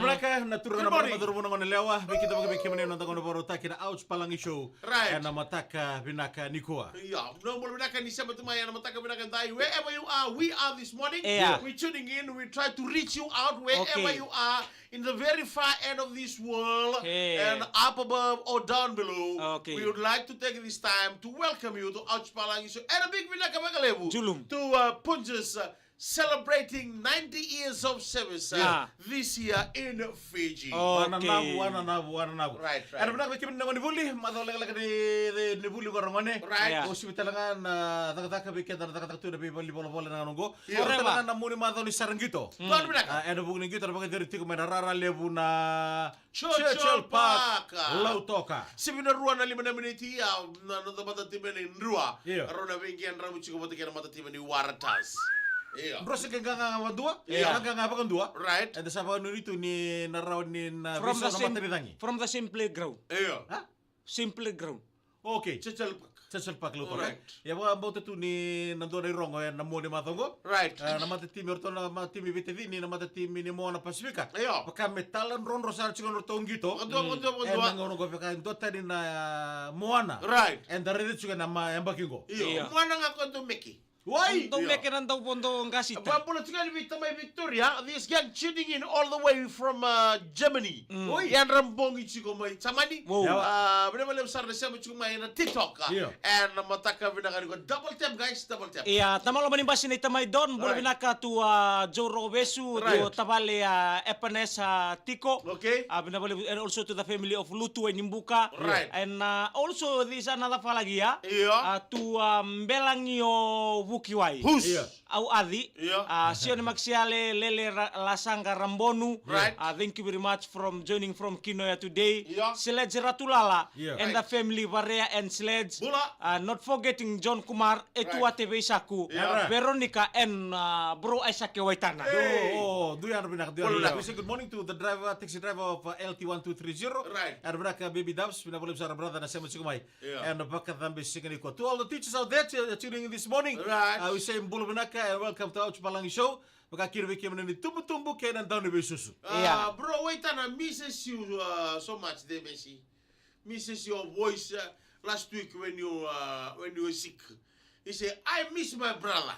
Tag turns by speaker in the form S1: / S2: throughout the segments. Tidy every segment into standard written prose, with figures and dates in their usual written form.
S1: mereka naturun na matur mo ngon lewa bikita bagi bikimani nonton ngono boro takina ouch palangi show.
S2: Right.
S1: Na mataka binaka Nikoa.
S2: Yeah, no more binaka ni sama tumaya na mataka binaka dai. Wherever you are, we are this morning.
S3: Yeah.
S2: We're tuning in. We try to reach you out wherever you are in the very far end of this world and up above or down below.
S3: Okay.
S2: We would like to take this time to welcome you to Ouch Palangi Show and a big binaka magalebu
S3: Julum.
S2: to Punjas celebrating 90 years of service this year in Fiji.
S1: Wana nabu.
S2: Right.
S1: Ada benak bikin nangoni buli, matau lega di buli gorongone.
S2: Right.
S1: O sibitalangan taka bikin taka tu depi bali bola nangongo.
S3: Forever.
S1: Talangan namuni matau ni sarangito.
S2: Tuan binaka.
S1: Ada bugni gitu, ada bagai dari tiku rara lebu na
S2: Churchill Park.
S1: Lautoka.
S2: Sibina rua na 5 meniti ya na mata tiba ni rua.
S1: Iya.
S2: Rona vengian ramu chiko mata kena mata tiba ni Waratas. Iya.
S1: Bro sekenga dua,
S2: Iya.
S1: kanga apa kan dua?
S2: Right.
S1: Ada siapa nuri tu ni narau ni na
S3: From the
S1: bisa
S3: same,
S1: nama tangi.
S3: from the same playground.
S2: Iya.
S1: Hah?
S3: Same playground.
S1: Okay.
S2: Churchill Park.
S1: Cecil pak lu
S2: Correct.
S1: Ya ba bauta tu ni nando ni rongo ya namo ni matongo.
S2: Right.
S1: Nama timi orto nama timi BTV ni nama timi ni mo na Pasifika.
S2: Iya.
S1: Paka metalan ron rosar cikon orto ngito.
S2: Kontua.
S1: Ngono go peka ndota ni na Moana.
S2: Right.
S1: And dari itu juga nama yang bakingo.
S2: Iya.
S3: Iya.
S2: Mana nga kontu Mickey.
S1: Why?
S3: Untuk
S2: Iya.
S3: mekiran tau pondo kasita.
S2: Pampulo tinggal di Victoria. This gang tuning in all the way from Germany. Yan rambongi chiko mai samani.
S3: Wow.
S2: Benar benar besar desa chiko mai na TikTok.
S1: Iya.
S2: And mataka binakani ko double tap guys, double tap.
S3: Iya, tamalo manimba sini tamay don, bola
S2: Right.
S3: binaka tu Joe Robesu,
S2: Right.
S3: tu tabale Epanes Tiko.
S2: Okay.
S3: Binabali and also to the family of Lutu and Nimbuka.
S2: Right.
S3: And also this another fella lagi ya.
S2: Iya.
S3: Tu Belangio Wukiwai.
S2: Who's?
S1: Iya.
S3: Au adi.
S2: Iya.
S3: Sione Maxiale Lele Lasanga Rambonu.
S2: Right.
S3: Thank you very much from joining from Kinoya today.
S2: Yeah.
S3: Sledge Ratulala
S1: Yeah.
S3: and the family Varea and Sledge.
S2: Bula.
S3: Not forgetting John Kumar, Etua TV Isaku,
S2: Yeah.
S3: Veronica and Bro Isaac Waitana.
S2: Hey.
S1: Oh, do you binak do
S2: Boleh.
S1: We say good morning to the driver, taxi driver of LT1230.
S2: Right.
S1: And binak baby Dubs, binak boleh besar brother na sema cikumai.
S2: Yeah.
S1: And baka tambe sikani ko. To all the teachers out there tuning in this morning.
S2: Right.
S1: We say mbulu binaka and welcome to Ouch Palangi Show. Baka kiri wiki mneni tumbu kenan down the susu.
S3: Yeah.
S2: Bro, wait and I misses you so much, there, Messi. Misses your voice last week when you were sick. He said, I miss my brother.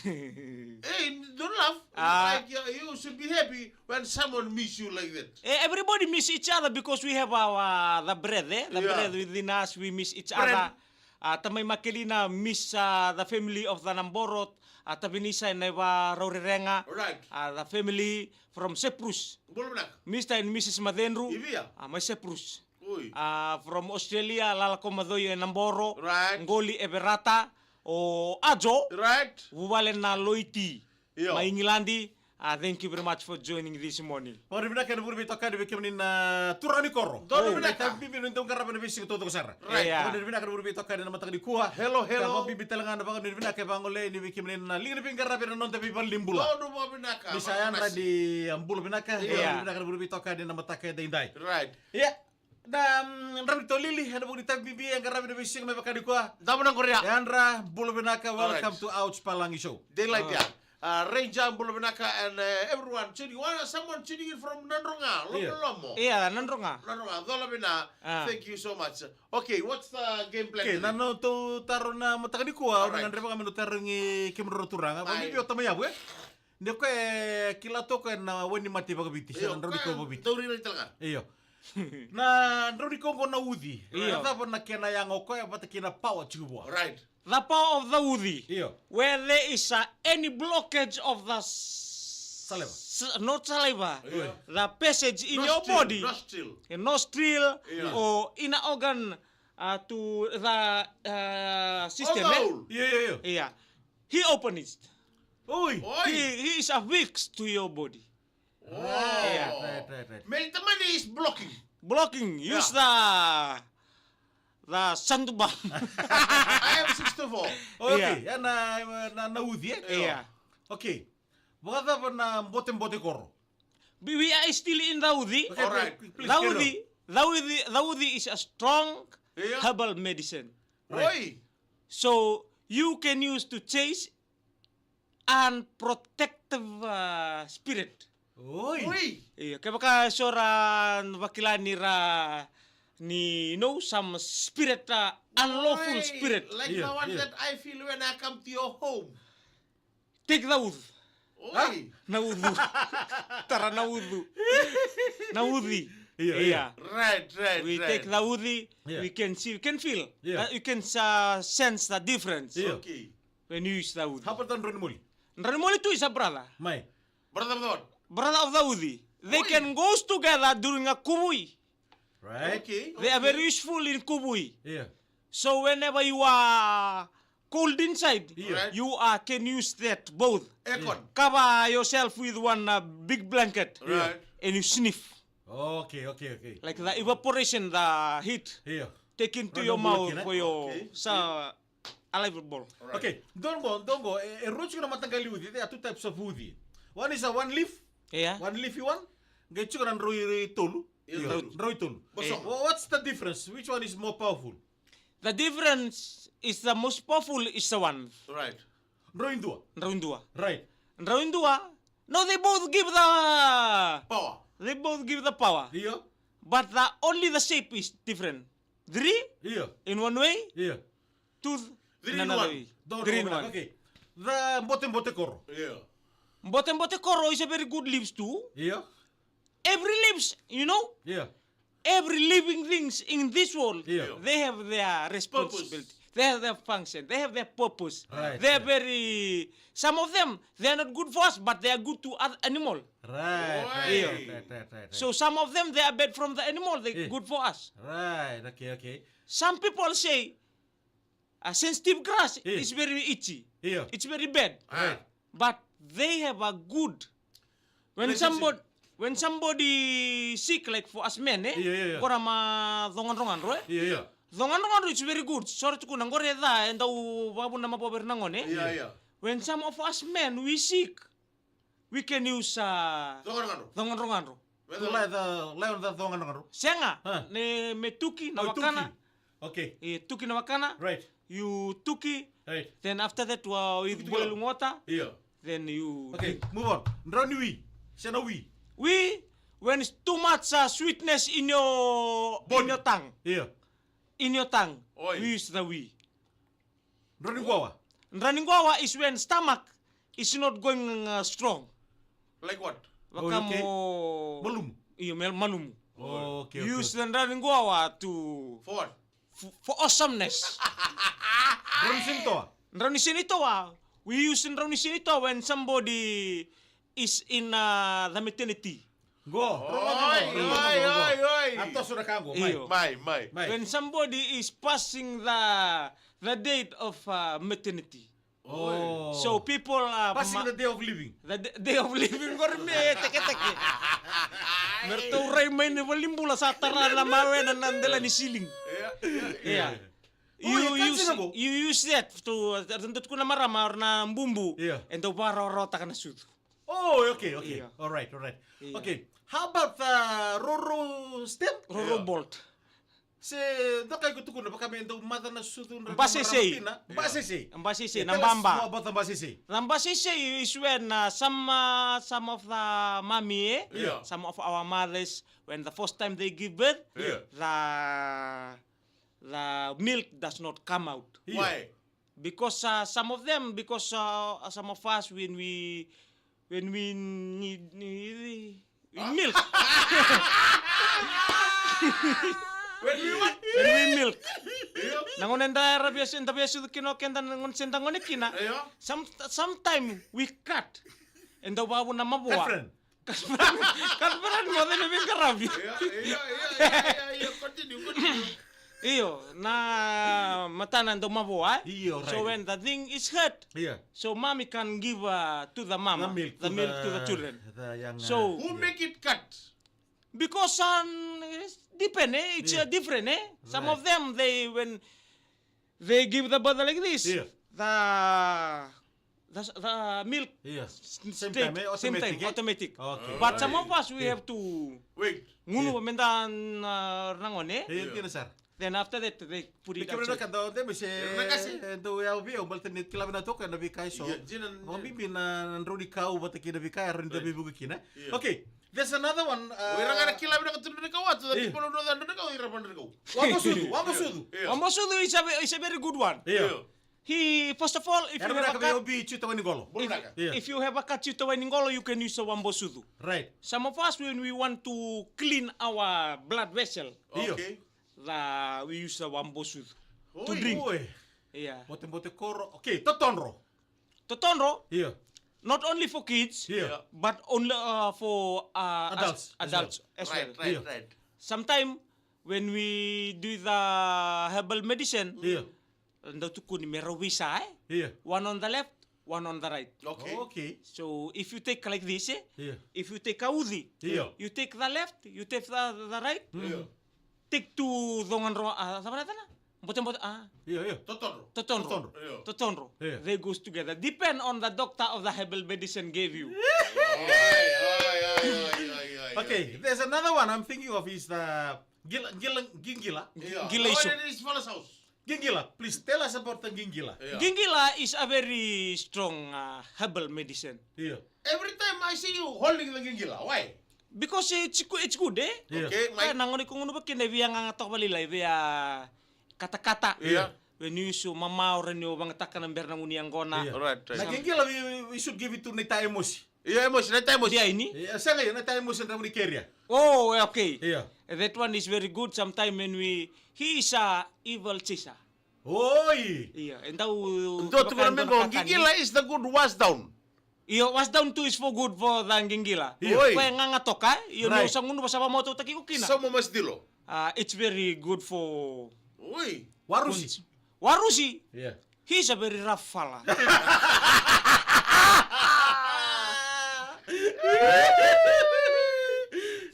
S2: Hey, don't laugh. Like you should be happy when someone miss you like that.
S3: Everybody miss each other because we have our the bread, the
S2: Yeah.
S3: bread within us. We miss each
S2: Bread.
S3: other. Tamay Makilina miss the family of the Namborot. Tabinisa and Neva Rorirenga.
S2: Right.
S3: The family from Cyprus.
S2: Boleh nak?
S3: Mr. and Mrs. Madenru.
S2: Ibia.
S3: My Cyprus.
S2: Ui.
S3: From Australia, Lalakomadoy and Namboro.
S2: Right.
S3: Ngoli Everata. O Ajo.
S2: Right.
S3: Wubalen na Loiti.
S2: Yeah.
S3: Maingilandi. Thank you very much for joining this morning.
S1: Pari binaka na burbi toka de wiki mneni turani koro.
S2: Dono binaka.
S1: Bibi nuntung karapa na bisi to kusara.
S2: Right.
S3: Yeah.
S1: Pari binaka na burbi toka de na matang di kuha.
S2: Hello.
S1: Kamo bibi talaga na baka binaka bangole ni wiki mneni na linga pinga rapi na nonte bibi limbula.
S2: Dono mo binaka.
S1: Misayan ra di ambul binaka.
S3: Yeah.
S1: Binaka na burbi toka de na matake da indai.
S2: Right.
S1: Ya. Na rabi to lili ada budi tak bibi yang karapi na bisi may baka di kuha.
S2: Damo ng Korea.
S1: Yandra bulu binaka welcome
S2: Alright.
S1: to Ouch Palangi Show.
S2: Daylight ya. Ranger Bulabinaka and everyone tuning. Someone tuning in from Nandronga. Lomo.
S3: Iya, nandronga.
S2: Nandronga. Dolabina. Thank you so much. Okay, what's the game plan?
S1: Okay,
S2: today?
S1: nano to taro na mataka di kuha.
S2: Alright.
S1: Orang ndre kami taringi kimro turanga.
S2: Ay.
S1: Bibi otama ya bue. Ndio ko kila to ko na weni mati bagabiti. Sa ndro di ko babiti.
S2: Tauri na talaga.
S1: Iyo. Na ndro di ko na udi.
S3: Iyo.
S1: Ata pa na kena yang ko ya pata kina power chubwa.
S2: Right.
S3: The power of the Udi.
S1: Iyo.
S3: Where there is any blockage of the
S1: Saliva.
S3: not saliva,
S2: Yeah.
S3: the passage in your
S2: Nostril,
S3: body,
S2: Nostril.
S3: a nostril
S2: Yeah.
S3: or inner organ to the system.
S2: Oh,
S1: Iyo.
S3: Yeah. He opened it.
S1: Oi.
S2: Oi.
S3: He is affixed to your body.
S2: Oh.
S3: Yeah.
S1: Right.
S2: Meltamani is blocking.
S3: Blocking. Use the sandubang.
S2: I am 64.
S1: Okay, ya na udi eh.
S3: Yeah.
S1: Okay. Bukata pa na bote koro.
S3: We are still in the Udi.
S1: Okay,
S2: Alright.
S1: please carry on.
S3: The Udi is a strong
S2: Yeah.
S3: herbal medicine.
S2: Oi.
S3: So you can use to chase and protective spirit.
S1: Oi.
S2: Oi.
S3: Iya, kaya baka soran wakilan ni some spirit, unlawful
S2: Oi.
S3: spirit.
S2: Like
S1: Yeah,
S2: the one
S1: yeah.
S2: that I feel when I come to your home.
S3: Take the wood.
S2: Oi.
S3: Naudu. Tara naudu. Naudi.
S1: Iya.
S2: Right.
S3: We take the Udi,
S1: Yeah.
S3: we can see, we can feel,
S1: Yeah.
S3: you can sense the difference
S1: Yeah.
S2: Okay.
S3: when you use the Udi.
S1: How about Ron Muli?
S3: Ranmoli too is a brother.
S1: Mai.
S2: Brother of God.
S3: Brother of the Udi. They
S2: Oi.
S3: can go together during a kubui.
S1: Right?
S2: Okay.
S3: They are very useful in kubui.
S1: Yeah.
S3: So whenever you are cold inside,
S1: Yeah.
S3: you can use that both.
S2: Aircon.
S3: Cover yourself with one big blanket
S2: Right.
S3: and you sniff.
S1: Okay.
S3: Like the evaporation, the heat,
S1: Iya.
S3: take into
S1: Run
S3: your
S1: the
S3: mouth
S1: bullet,
S3: for your
S2: Okay.
S3: allowable.
S2: Right.
S1: Okay, dongo. Roach ko na matanggali udi. There are two types of udi. One is a one leaf,
S3: Yeah.
S1: one leafy one. Gachu ka ng roi tolu.
S2: Yeah.
S1: Roi tolu.
S2: Bosok.
S1: What's the difference? Which one is more powerful?
S3: The difference is the most powerful is the one.
S2: Right.
S1: Roi dua.
S3: Raundua.
S1: Right.
S3: Raundua. No, they both give
S2: Power.
S3: the power.
S1: Iya.
S3: But only the shape is different. Three
S1: Iya.
S3: in one way,
S1: Iya.
S3: two
S2: Three
S3: in
S2: in
S3: another
S2: one.
S3: way.
S1: Dongo.
S3: Three in one.
S1: Okay. The bote koro.
S2: Yeah.
S3: Bote koro is a very good leaves too.
S1: Iya.
S3: Every leaves, you know,
S1: Iya.
S3: every living things in this world,
S1: Yeah.
S3: they have their responsibility. They have their function. They have their purpose.
S1: Right,
S3: They are
S1: right.
S3: very. Some of them they are not good for us, but they are good to other animal.
S1: Right.
S2: Iya.
S1: Right.
S3: So some of them they are bad from the animal. They
S1: Yeah.
S3: good for us.
S1: Right. Okay.
S3: Some people say a sensitive grass
S1: Yeah.
S3: is very itchy.
S1: Iya.
S3: It's very bad.
S1: Right.
S3: But they have a good.
S2: Relationship.
S3: When somebody sick like for us men,
S1: Yeah.
S3: Kora ma dongan roe.
S1: Iya.
S3: Dongan it's very good. Sorry to kunang gore da and babu na mapober nangon
S2: Yeah.
S3: When some of us men we sick, we can use
S2: Dongan.
S3: dongan ro.
S1: Tulay the leon the dongan ngaro.
S3: Senga
S1: Huh.
S3: ne me tuki na
S1: Oh,
S3: wakana.
S1: tuki. Okay.
S3: Tuki na wakana.
S1: Right.
S3: You tuki.
S1: Right.
S3: Then after that with
S2: Tuki
S3: boil
S2: lang.
S3: water.
S2: Yeah.
S3: Then you.
S1: Okay. Move on. Ron wi. Siya na wi.
S3: When it's too much sweetness in your tongue,
S1: Iya.
S2: Oi.
S3: we use the we.
S1: Ron guawa.
S3: Running guava is when stomach is not going strong.
S2: Like what?
S3: Baka
S1: okay.
S3: mo
S1: Malum.
S3: iyo malumu.
S1: Okay.
S3: Use the running guava to
S2: For what?
S3: for awesomeness.
S1: Ron sinto.
S3: Running sinito we use in running sinito when somebody is in the maternity.
S1: Go.
S2: Oi.
S1: Ato sudah kago.
S3: Iyo.
S2: My.
S3: When somebody is passing the date of maternity.
S1: Oh.
S3: So people
S1: Passing the day of living.
S3: the day of living gorme teke. Merturay may nivalimbula sa tara na mawe na nandala ni siling.
S2: Yeah.
S3: You
S1: Oh, yeah,
S3: use
S1: kansi na mo?
S3: you use that to tundot ko na marama or na bumbu.
S1: Yeah.
S3: And to rota ka na sudo.
S1: Oh, okay.
S3: Yeah.
S1: All right.
S3: Yeah.
S1: Okay. How about Roro stem?
S3: Roro bolt.
S1: Se do kay gusto ko na baka may mata na sutun.
S3: Basisei.
S1: Basisei.
S3: Ang basisi
S1: Tell
S3: ng
S1: us more
S3: bamba.
S1: about the basisei.
S3: Ang basisi is when some of the mommy,
S2: Yeah.
S3: some of our mothers, when the first time they give birth,
S2: Yeah.
S3: the milk does not come out.
S2: Why?
S3: Because some of them, some of us when we need milk.
S2: When we what?
S3: When we milk.
S2: Yeah.
S3: Nangon enda rabias enda biasu kino kenda nangon sendang kina.
S2: Yeah.
S3: Sometime we cut. Enda babu na mabuwa.
S1: Friend.
S3: Kasperan mo din yung karabi.
S2: Yeah. Continue.
S3: Iyo, na matanan do mabuwa.
S1: Iyo,
S3: So
S1: right.
S3: when the thing is hurt,
S1: Yeah.
S3: so mommy can give to the mama
S1: The milk
S3: to the children.
S1: The young,
S3: So-
S2: Who make it cut?
S3: Because it's depend, it's
S1: Yeah.
S3: different, Some
S1: Right.
S3: of them when they give the bottle like this,
S1: Yeah.
S3: the milk
S1: yeah.
S3: same
S1: time,
S3: time,
S1: automatic.
S3: automatic.
S1: Okay.
S3: But some
S2: Right.
S3: of us we have to
S2: Wait.
S3: Ngunu pementahan nangone.
S1: Iya, kira sar.
S3: Then after that, they put it
S1: Kami nak
S3: outside.
S1: kata dia mesti
S2: kasih.
S1: tu ya ubi, ombal tenit kila bina toka na bikai so.
S2: Iya, jinan-
S1: Mau bibi na rodi kau bata kina bikai rin da bibu kina.
S2: Iya.
S1: Okay, there's another one.
S2: Ira ngana kila bina katulun na kawat, tapi
S1: Iya.
S2: polo na kau ira pandar kau.
S1: Wamo sudu.
S2: Iya.
S3: Ambosudu is a very good one.
S1: Iya.
S3: He, first of all, if you
S1: Era
S3: have
S1: nak
S3: a
S1: kami
S3: cut,
S1: ubi cita wani golo.
S2: Boleh nak?
S1: Iya.
S3: if you have a cut to Waningolo, you can use a Wambosudu.
S1: Right.
S3: Some of us, when we want to clean our blood vessel,
S1: Iya.
S2: Okay.
S3: we use a Wambosudu to
S2: Oi.
S3: drink.
S1: Oi.
S3: Yeah.
S1: Bote koro. Okay, totonro.
S3: Totonro,
S1: Iya.
S3: not only for kids,
S1: Iya.
S3: but only for
S1: Adults as
S3: adults as well.
S2: Right,
S1: Iya.
S2: right.
S3: Sometime when we do the herbal medicine,
S1: Iya.
S3: ndo tukuni merawisa
S1: Iya.
S3: one on the left, one on the right.
S2: Okay.
S1: Okay.
S3: So if you take like this,
S1: Iya.
S3: if you take a uzi,
S1: Iya.
S3: you take the left, you take the right,
S2: Iya.
S3: take two dongan ro apa na tana? Boten
S1: Iya, iya.
S2: Totonro.
S3: totonro.
S2: Iya.
S3: Totonro.
S1: Yeah.
S3: They goes together. Depend on the doctor of the herbal medicine gave you.
S1: Okay, there's another one I'm thinking of is the gingila.
S3: Gila isu.
S2: Oh, this fellow's house.
S1: Gingila, please tell us about the gingila.
S2: Yeah.
S3: Gingila is a very strong herbal medicine
S1: Iya.
S2: Every time I see you holding the gingila, why?
S3: because it's good, eh?
S1: Iya.
S2: Okay,
S3: Kaya
S2: my
S3: nangoni kung ano ba kinabi ang atok balilay via kata-kata.
S2: Yeah.
S3: When you so mamaw rin yung mga taka ng bernang uniang gona.
S1: Iya.
S2: Right,
S1: Na gingila we should give it to Nita Emos.
S2: Yeah, Emos, na tayo mo.
S3: Dia ini.
S1: Iya, sa ngayon Nita Emos ang ramon ni Keria.
S3: Oh, okay.
S1: Iya.
S3: That one is very good. Sometime when he is a evil chisa.
S1: Oi.
S3: Iya, entaw.
S2: Don't remember, gingila is the good wash down.
S3: Iyo, was down to is for good for the gingila.
S1: Iya.
S3: Kaya nga nga toka, iyo
S1: Right.
S3: no sang uno basa mo to taki ukina.
S2: Sama mas dilo.
S3: It's very good for
S2: Uy.
S1: Warusi.
S3: Warusi.
S1: Iya.
S3: He's a very rough fella.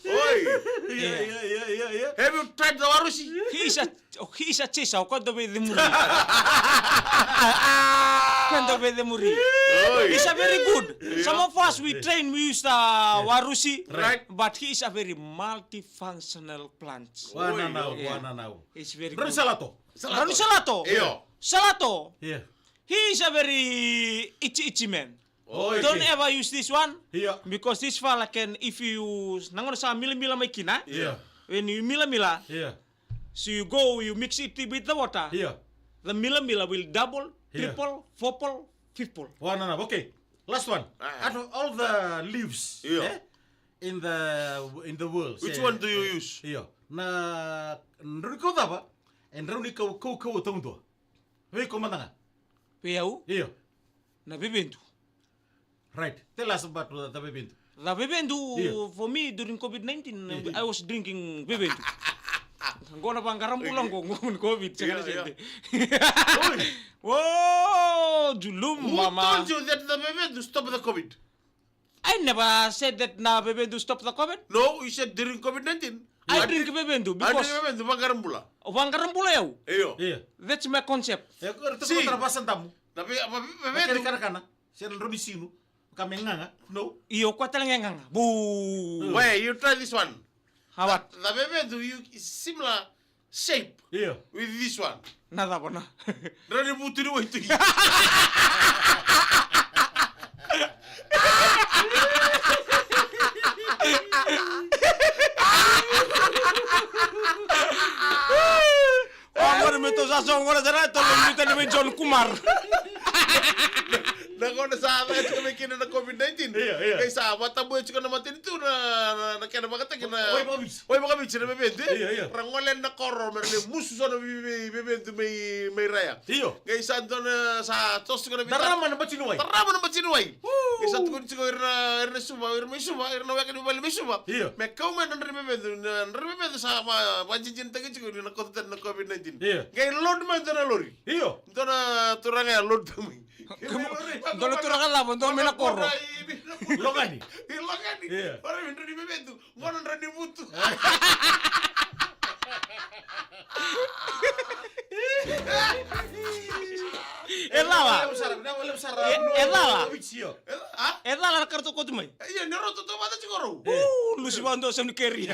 S2: Uy.
S1: Iya, iya, iya, iya, iya.
S2: Have you tried the warusi?
S3: He is a chisa, quando vede muri. Quando vede muri.
S2: Uy.
S3: He's a very good. Some of us we train, we use the warusi,
S2: Right.
S3: but he is a very multifunctional plant.
S1: Wana now,
S3: Iya.
S1: wana now.
S3: It's very
S1: Ron
S3: good.
S1: salato.
S3: Rani Salato.
S2: Iyo.
S3: Salato.
S1: Iya.
S3: He is a very itchy man.
S1: Oh,
S3: Don't
S1: okay.
S3: ever use this one.
S1: Iya.
S3: Because this fella can, if you use, nangon sa mila-mila may kina,
S1: Iya.
S3: when you mila-mila,
S1: Iya.
S3: so you go, you mix it with the water,
S1: Iya.
S3: the mila-mila will double,
S1: Yeah.
S3: triple, fourple, fifple.
S1: Wana now. Okay. Last one.
S2: Ah.
S1: Out of all the leaves
S2: Iya.
S1: in the world.
S2: Which one do you use?
S1: Iya. Na nruni kau daba? En nruni kau tungdo. Wei komandanga.
S3: Peyau,
S1: Iya.
S3: na bebendu.
S1: Right. Tell us about the bebintu.
S3: The bebendu,
S1: Yeah.
S3: for me, during COVID-19,
S1: Yeah.
S3: I was drinking bebendu. Gona bang karambulang ko ngun COVID.
S2: Yeah,
S3: Whoa, julum,
S2: Who
S3: mama.
S2: told you that the baby to stop the COVID?
S3: I never said that na bebendu stop the COVID.
S2: No, you said during COVID-19.
S3: I drink bebendu
S2: Ada
S3: because
S2: baby to bangkaran pula.
S3: bang karambulayaw.
S2: Iyo.
S1: Iya.
S3: That's my concept.
S1: Ya kau itu
S2: Si.
S1: kau terpasan tamu.
S2: Tapi apa
S1: Kaya
S2: baby
S1: kana kana. Siya nruni sinu. Kami nganga. No.
S3: Iyo kwa talaga nga. Boo.
S2: Wait, you try this one.
S3: Hawat.
S2: The baby to you is similar shape
S1: Iya.
S2: with this one.
S3: Nada po na.
S2: Rani buti ni itu.
S3: Ang wala mo ito sa song wala sana. Tolong dito namin John Kumar.
S2: Nako na sa akin kami kina na COVID-19.
S1: Iya, iya.
S2: Kay sa mata mo ito na matin ito na kaya mga tagi na.
S1: Oy, mabis.
S2: Oy mga bitch na bebente.
S1: Iya, iya.
S2: Rangolen na koro merle musu sa na bebente may raya.
S1: Iyo.
S2: Kay sa ando na sa tos ko na bitan.
S1: Darama na ba chinuway?
S2: Tarama na bacinuay. Kay sa tukod ko irna suba, irna suba, irna wakan bali may suba.
S1: Iya.
S2: Me kau man nrememento sa panjinjin tagi ko na kotan na COVID-19.
S1: Iya.
S2: Kay load man na lori.
S1: Iyo.
S2: Ito na turang ya load kami.
S3: Doon turakan labon. Doon may nakoro.
S1: Logani.
S2: Ilogani.
S1: Iya.
S2: Para min redi bebento. Ngonon redi mutu.
S3: Elawa.
S1: Wala usara.
S3: Elawa.
S1: Iyo.
S2: Ah?
S3: Eta la kartu ko tumai.
S2: Iya, nero tuh mata cikoro.
S3: Lu si bando sam keri.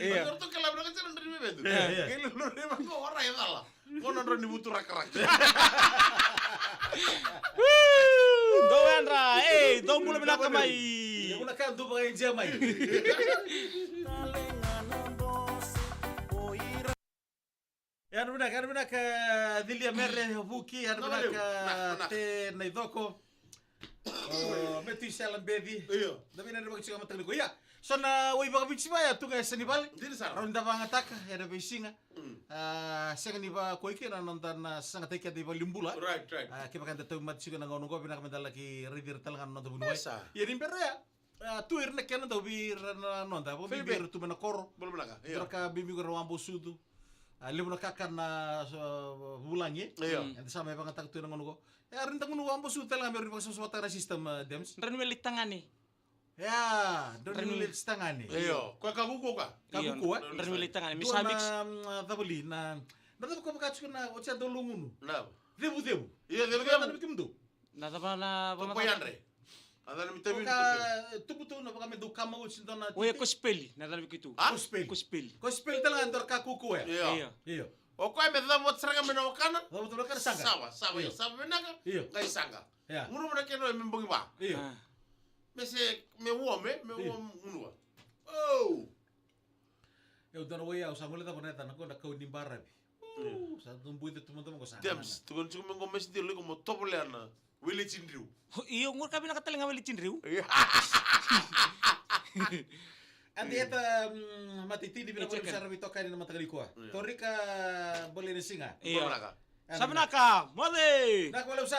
S3: Iya.
S2: Tuh kalau berangkat jalan dari bebetu.
S1: Iya.
S2: Kayak lu memang kok orang ya salah. Kau nonton di butuh rak-rak.
S3: Doan ra, dong mula bina kamay.
S1: Yung una kanto pa kayo dyan, may. Yan muna ka Dilia Merle Huki, yan muna ka te Naidoko. Metu isalang baby.
S2: Iya.
S1: Dami na naman kasi kamatang ko. Ya, so na way baka bitsi ba ya tunga sa nibal.
S2: Dili sar.
S1: Ronda pa ngatak, ya na bisinga. Sa niba ko iki na nonton na sa ngatak ya di ba limbula.
S2: Right.
S1: Kaya kan tayo matsiko na ngono ko pinakamedala ki redir talangan nonton bunuay.
S2: Esa.
S1: Ya nimper ya. Tuir na kena daw bir na nonton. Bo bir tu na koro.
S2: Belum belakang. Iya.
S1: Troka bibi ko rawambo sudu. Limu na kakan na bulangye.
S2: Iya.
S1: Ente sama pa ngatak tu na ngono ko. Ya rinta ngono wambo sudu talangan meron pa sa suwata na system dems.
S3: Ran melit tangani.
S1: Ya, don nulit stangani.
S2: Iya. Kau kabuku kah?
S1: Kabuku,
S3: Ran melit tangani.
S1: Dua
S3: Misamix.
S1: na tabuli na. Nada ko makatsu na ocha dolungunu.
S2: Nah.
S1: Debu.
S2: Iya, dia
S1: Kaya
S2: kan
S1: na bitim do.
S3: Nada pa na
S2: Kau payandre. Ada na mitamin
S1: Ka tubuto na baka do kama utsin do na.
S3: Oye kospeli, nada bikitu.
S2: Ah?
S1: Kospel.
S3: Kospeli.
S1: Kospel tala andor ka kuku ya.
S2: Iya.
S1: Iyo.
S2: O kau yang betul buat serangga menawakana.
S1: Dabu to ka sanga.
S2: Sawa. Sawa benaga.
S1: Iya.
S2: Kau sangga.
S1: Ya.
S2: Muru mereka no membongi ba.
S1: Iyo.
S2: Mese me uom unua. Oh.
S1: Eu dono way au sangole ta boneta na ko na kau nimbara bi. Sa tumbu itu teman-teman ko sana.
S2: Dems, tu kan cuma ngomong mesti dulu como topoleana. Willy Cindriu.
S3: Iyo ngur kabi nakatalinga wali cindriu.
S1: Andi eta matitindi bina ko
S3: Check it.
S1: bisa rabito kanin na matagali ko. Torika boleh ni singa.
S3: Iyo.
S2: Belakang.
S3: Sabi na ka, mode!
S1: Nak wala